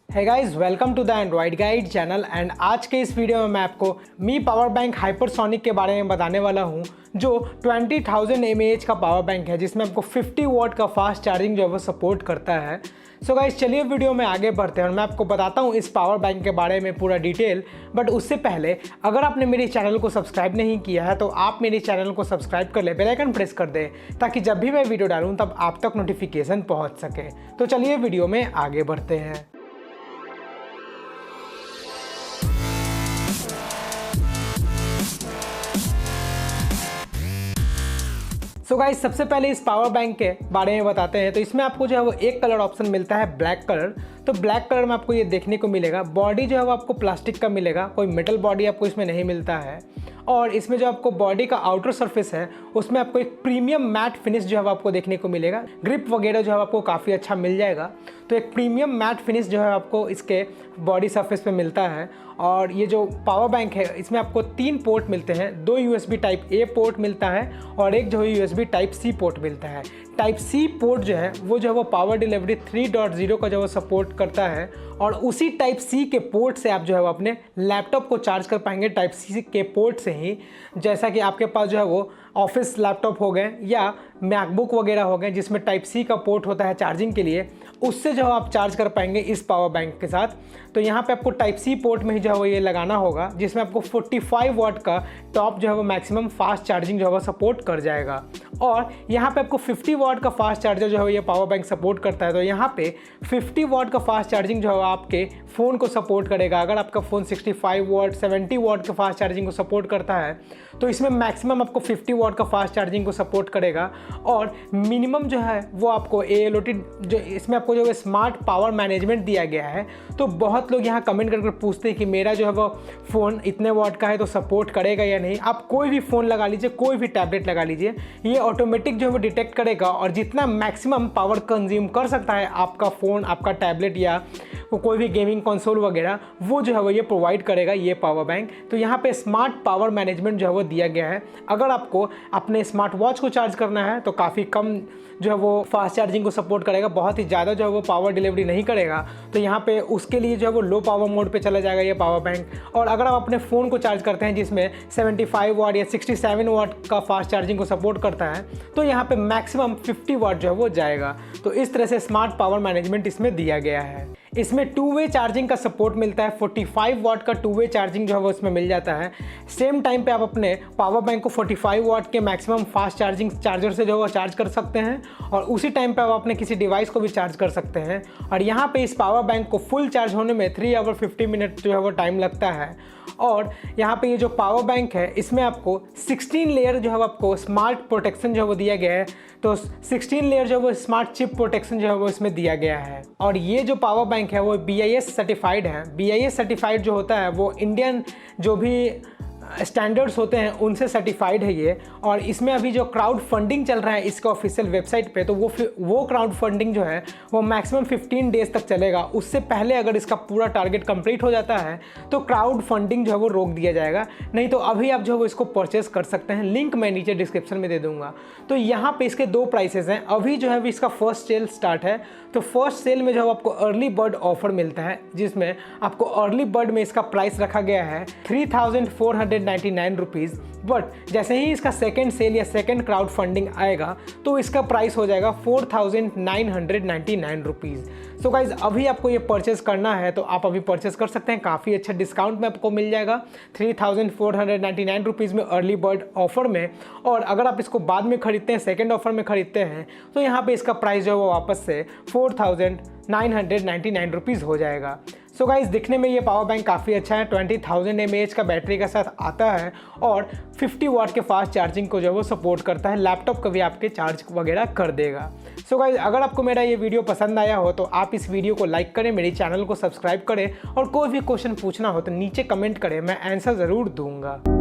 Hey guys, welcome to the android guide channel. And आज के इस वीडियो में मैं आपको मी पावर बैंक हाइपरसोनिक के बारे में बताने वाला हूं, जो 20,000 mAh का पावर बैंक है, जिसमें आपको 50 वॉट का फास्ट चार्जिंग जो है वो सपोर्ट करता है। सो गाइस, चलिए वीडियो में आगे बढ़ते हैं और मैं आपको बताता हूं इस पावर बैंक के बारे में पूरा डिटेल। बट उससे पहले अगर आपने मेरे चैनल को सब्सक्राइब नहीं किया है तो आप मेरे चैनल को सब्सक्राइब कर ले, बेल आइकन प्रेस कर दे, ताकि जब भी मैं वीडियो डालूँ तब आप तक नोटिफिकेशन पहुँच सके। तो चलिए वीडियो में आगे बढ़ते हैं। सो गाइस, सबसे पहले इस पावर बैंक के बारे में बताते हैं। तो इसमें आपको जो है वो एक कलर ऑप्शन मिलता है, ब्लैक कलर। तो ब्लैक कलर में आपको ये देखने को मिलेगा। बॉडी जो है वो आपको प्लास्टिक का मिलेगा, कोई मेटल बॉडी आपको इसमें नहीं मिलता है। और इसमें जो आपको बॉडी का आउटर सरफेस है उसमें आपको एक प्रीमियम मैट फिनिश जो है वो आपको देखने को मिलेगा। ग्रिप वगैरह जो है आपको काफ़ी अच्छा मिल जाएगा। तो एक प्रीमियम मैट फिनिश जो है आपको इसके बॉडी सरफेस पे मिलता है। और ये जो पावर बैंक है इसमें आपको 3 पोर्ट मिलते हैं। 2 USB टाइप A पोर्ट मिलता है और एक जो है USB टाइप C पोर्ट मिलता है। टाइप C पोर्ट जो है वो पावर डिलीवरी 3.0 का जो है सपोर्ट करता है। और उसी टाइप C के पोर्ट से आप जो है वो अपने लैपटॉप को चार्ज कर पाएंगे, टाइप C के पोर्ट से ही। जैसा कि आपके पास जो है वो ऑफिस लैपटॉप हो गए या मैकबुक वगैरह हो गए जिसमें टाइप C का पोर्ट होता है चार्जिंग के लिए, उससे जो है आप चार्ज कर पाएंगे इस पावर बैंक के साथ। तो यहाँ पे आपको टाइप C पोर्ट में ही जो है वो ये लगाना होगा, जिसमें आपको 45 वॉट का टॉप जो है वो मैक्सिमम फास्ट चार्जिंग जो है वो सपोर्ट कर जाएगा। और यहाँ पे आपको 50 वॉट का फास्ट चार्जर जो है ये पावर बैंक सपोर्ट करता है। तो यहाँ पे 50 वॉट का फास्ट चार्जिंग जो है आपके फ़ोन को सपोर्ट करेगा। अगर आपका फ़ोन 65 वॉट 70 वॉट का फास्ट चार्जिंग को सपोर्ट करता है तो इसमें मैक्सिमम आपको 50 वॉट का फास्ट चार्जिंग को सपोर्ट करेगा। और मिनिमम जो है वो आपको ALOT जो इसमें आपको जो स्मार्ट पावर मैनेजमेंट दिया गया है। तो बहुत लोग यहाँ कमेंट करके पूछते हैं कि मेरा जो है वो फ़ोन इतने वॉट का है तो सपोर्ट करेगा या नहीं। आप कोई भी फ़ोन लगा लीजिए, कोई भी टैबलेट लगा लीजिए, ये ऑटोमेटिक जो है वो डिटेक्ट करेगा और जितना मैक्सिमम पावर कंज्यूम कर सकता है आपका फ़ोन, आपका टैबलेट या कोई भी गेमिंग कंसोल वगैरह, वो जो है वो ये प्रोवाइड करेगा ये पावर बैंक। तो यहाँ पे स्मार्ट पावर मैनेजमेंट जो है वो दिया गया है। अगर आपको अपने स्मार्ट वॉच को चार्ज करना है तो काफ़ी कम जो है वो फास्ट चार्जिंग को सपोर्ट करेगा, बहुत ही ज़्यादा जो है वो पावर डिलीवरी नहीं करेगा। तो यहाँ पे उसके लिए जो है वो लो पावर मोड पे चला जाएगा ये पावर बैंक। और अगर आप अपने फ़ोन को चार्ज करते हैं जिसमें 75 वॉट या 67 वॉट का फास्ट चार्जिंग को सपोर्ट करता है तो यहाँ पे मैक्सिमम 50 वॉट जो है वो जाएगा। तो इस तरह से स्मार्ट पावर मैनेजमेंट इसमें दिया गया है। इसमें 2 वे चार्जिंग का सपोर्ट मिलता है। 45 वॉट का 2 वे चार्जिंग जो है वो इसमें मिल जाता है। सेम टाइम पे आप अपने पावर बैंक को 45 वॉट के मैक्सिमम फास्ट चार्जिंग चार्जर से जो है वो चार्ज कर सकते हैं और उसी टाइम पे आप अपने किसी डिवाइस को भी चार्ज कर सकते हैं। और यहाँ पे इस पावर बैंक को फुल चार्ज होने में 3 आवर 50 मिनट जो है वो टाइम लगता है। और यहाँ पे ये जो पावर बैंक है इसमें आपको 16 लेयर जो है आपको स्मार्ट प्रोटेक्शन जो है वो दिया गया है। तो 16 लेयर जो है वो स्मार्ट चिप प्रोटेक्शन जो है वो इसमें दिया गया है। और ये जो पावर बैंक है वो BIS सर्टिफाइड है। BIS सर्टिफाइड जो होता है वो इंडियन जो भी स्टैंडर्ड्स होते हैं उनसे सर्टिफाइड है ये। और इसमें अभी जो क्राउड फंडिंग चल रहा है इसके ऑफिशियल वेबसाइट पे, तो वो क्राउड फंडिंग जो है वो मैक्सिमम 15 डेज तक चलेगा। उससे पहले अगर इसका पूरा टारगेट कंप्लीट हो जाता है तो क्राउड फंडिंग जो है वो रोक दिया जाएगा। नहीं तो अभी आप जो है वो इसको परचेस कर सकते हैं। लिंक मैं नीचे डिस्क्रिप्शन में दे दूंगा। तो यहाँ पे इसके 2 प्राइसेस हैं। अभी जो है इसका फर्स्ट सेल स्टार्ट है। तो फर्स्ट सेल में जो है आपको अर्ली बर्ड ऑफर मिलता है, जिसमें आपको अर्ली बर्ड में इसका प्राइस रखा गया है 3,499 रुपीज़। बट जैसे ही इसका सेकंड सेल या सेकंड क्राउड फंडिंग आएगा तो इसका प्राइस हो जाएगा 4,999 रुपीज़। सो गाइज, अभी आपको ये परचेस करना है तो आप अभी परचेस कर सकते हैं। काफ़ी अच्छा डिस्काउंट में आपको मिल जाएगा 3,499 रुपीज़ में अर्ली बर्ड ऑफर में। और अगर आप इसको बाद में खरीदते हैं, सेकेंड ऑफर में खरीदते हैं, तो यहाँ पे इसका प्राइस जो है वो वापस से 4,999 रुपीज़ हो जाएगा। सो गाइस, दिखने में ये पावर बैंक काफ़ी अच्छा है। 20,000 mAh का बैटरी के साथ आता है और 50 वॉट के फास्ट चार्जिंग को जो वो सपोर्ट करता है। लैपटॉप को भी आपके चार्ज वगैरह कर देगा। सो गाइस, अगर आपको मेरा ये वीडियो पसंद आया हो तो आप इस वीडियो को लाइक करें, मेरे चैनल को सब्सक्राइब करें और कोई भी क्वेश्चन पूछना हो तो नीचे कमेंट करें, मैं आंसर ज़रूर दूंगा।